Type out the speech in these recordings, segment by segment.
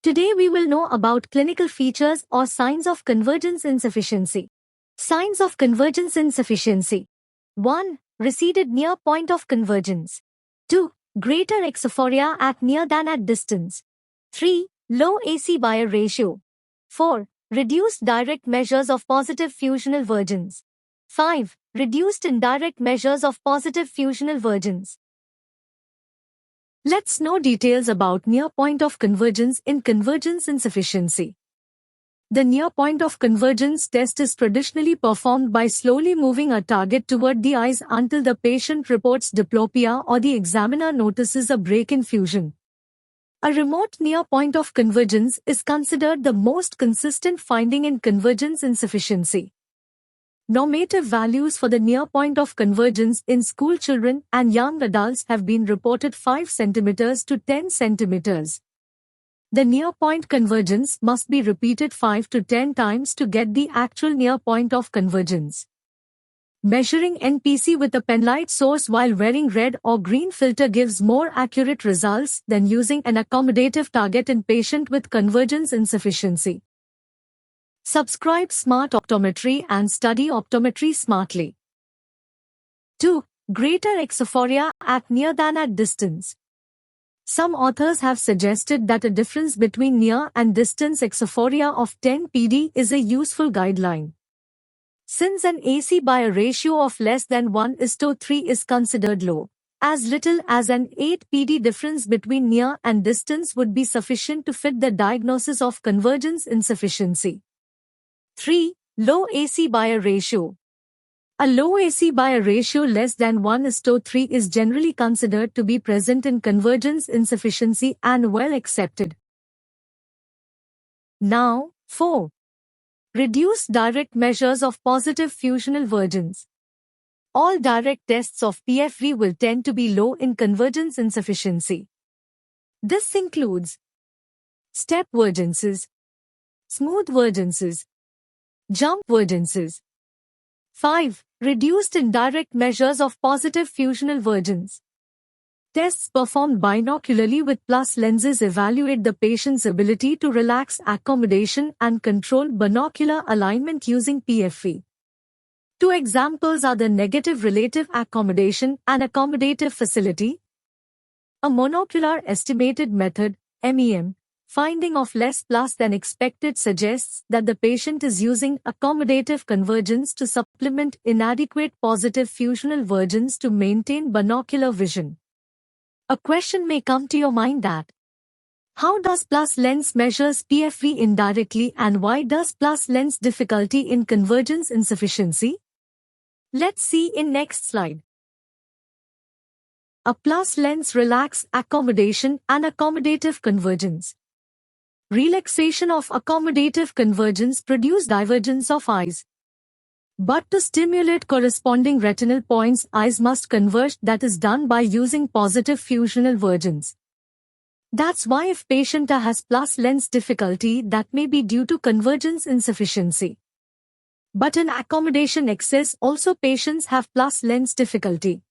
Today we will know about clinical features or signs of convergence insufficiency. Signs of convergence insufficiency. 1. Receded near point of convergence. 2. Greater exophoria at near than at distance. 3. Low AC Bayer ratio. 4. Reduced direct measures of positive fusional vergence. 5. Reduced indirect measures of positive fusional vergence. Let's know details about near point of convergence in convergence insufficiency. The near point of convergence test is traditionally performed by slowly moving a target toward the eyes until the patient reports diplopia or the examiner notices a break in fusion. A remote near point of convergence is considered the most consistent finding in convergence insufficiency. Normative values for the near point of convergence in school children and young adults have been reported 5 cm to 10 cm. The near point convergence must be repeated 5 to 10 times to get the actual near point of convergence. Measuring NPC with a penlight source while wearing red or green filter gives more accurate results than using an accommodative target in patient with convergence insufficiency. Subscribe Smart Optometry and study optometry smartly. 2. Greater exophoria at near than at distance. Some authors have suggested that a difference between near and distance exophoria of 10 PD is a useful guideline. Since an AC Bayer ratio of less than 1:3 is considered low, as little as an 8 PD difference between near and distance would be sufficient to fit the diagnosis of convergence insufficiency. 3. Low AC Bayer ratio. A low AC Bayer ratio less than 1:3 is generally considered to be present in convergence insufficiency and well accepted. Now, 4. Reduced direct measures of positive fusional vergence. All direct tests of PFV will tend to be low in convergence insufficiency. This includes step vergences, smooth vergences, jump vergences. 5. Reduced indirect measures of positive fusional vergence. Tests performed binocularly with plus lenses evaluate the patient's ability to relax accommodation and control binocular alignment using PFV. 2 examples are the negative relative accommodation and accommodative facility. A monocular estimated method, MEM, finding of less plus than expected suggests that the patient is using accommodative convergence to supplement inadequate positive fusional vergence to maintain binocular vision. A question may come to your mind that, how does plus lens measures PFV indirectly and why does plus lens difficulty in convergence insufficiency? Let's see in next slide. A plus lens relax accommodation and accommodative convergence. Relaxation of accommodative convergence produce divergence of eyes. But to stimulate corresponding retinal points, eyes must converge. That is done by using positive fusional vergence. That's why if patient A has plus lens difficulty, that may be due to convergence insufficiency. But in accommodation excess also patients have plus lens difficulty.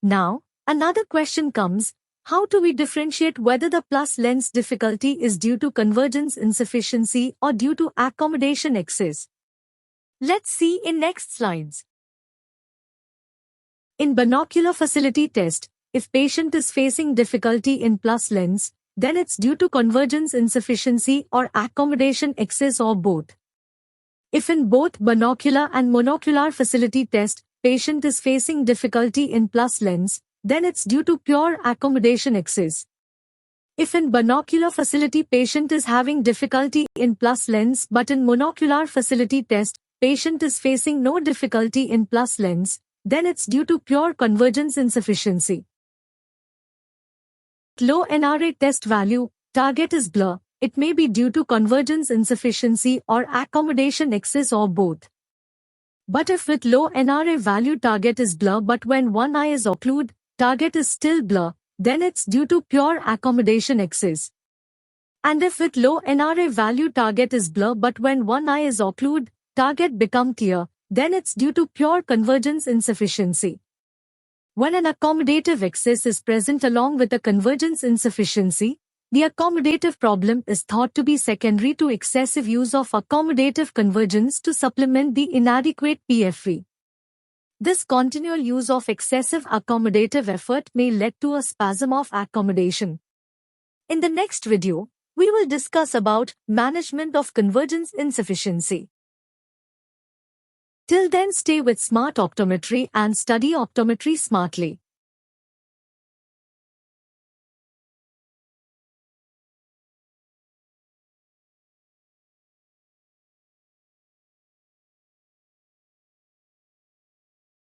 Now, another question comes, how do we differentiate whether the plus lens difficulty is due to convergence insufficiency or due to accommodation excess? Let's see in next slides. In binocular facility test, if patient is facing difficulty in plus lens, then it's due to convergence insufficiency or accommodation excess or both. If in both binocular and monocular facility test, patient is facing difficulty in plus lens, then it's due to pure accommodation excess. If in binocular facility patient is having difficulty in plus lens but in monocular facility test, patient is facing no difficulty in plus lens, then it's due to pure convergence insufficiency. Low NRA test value, target is blur, it may be due to convergence insufficiency or accommodation excess or both. But if with low NRA value target is blur but when one eye is occlude, target is still blur, then it's due to pure accommodation excess. And if with low NRA value target is blur but when one eye is occlude, target become clear, then it's due to pure convergence insufficiency. When an accommodative excess is present along with a convergence insufficiency, The accommodative problem is thought to be secondary to excessive use of accommodative convergence to supplement the inadequate PFV. This continual use of excessive accommodative effort may lead to a spasm of accommodation. In the next video, we will discuss about management of convergence insufficiency. Till then, stay with Smart Optometry and study optometry smartly.